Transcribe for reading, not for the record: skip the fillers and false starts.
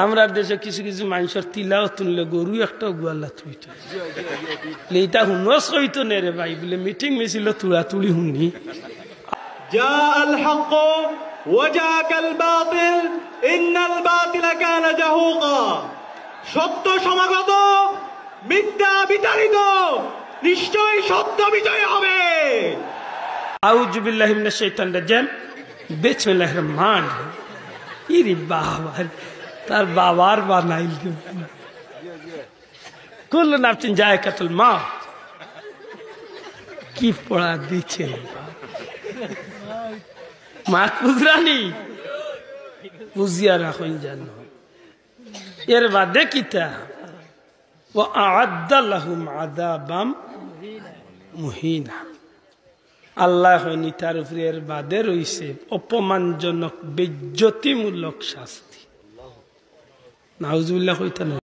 আমরা দেশে কিছু কিছু মানুষের তিলাও তুললে গরু একটা গোয়াল্লা থইত এইটা হুনস হইতো নে রে ভাই বলে মিটিং মিছিল তুলা তুলি হুনি جاء الحق وجاءك الباطل إن الباطل كان زهوقا সত্য সমাগত মিথ্যা বিতাড়িত নিশ্চয়ই সত্য বিজয় হবে আউযু বিল্লাহি মিনাশ শাইতানির রাজিম বিসমিল্লাহির রহমানির রহিম ইরে বাবা তার বাবার বানাইল কুল্লু নাফসিন যায়কাতুল মাউত কি পড়া দিচ্ছে মা কুজরানি বুঝিয়া রাখুন জানো এর বাদে কিতা ও আ'আদ্দা লাহুম আযাবাম মুহিনা আল্লাহ হয়নি তার উপরে এর বাদে রইছে অপমানজনক বেজ্জতিমূলক শাস্তি নাউজুবিল্লাহ হইতা না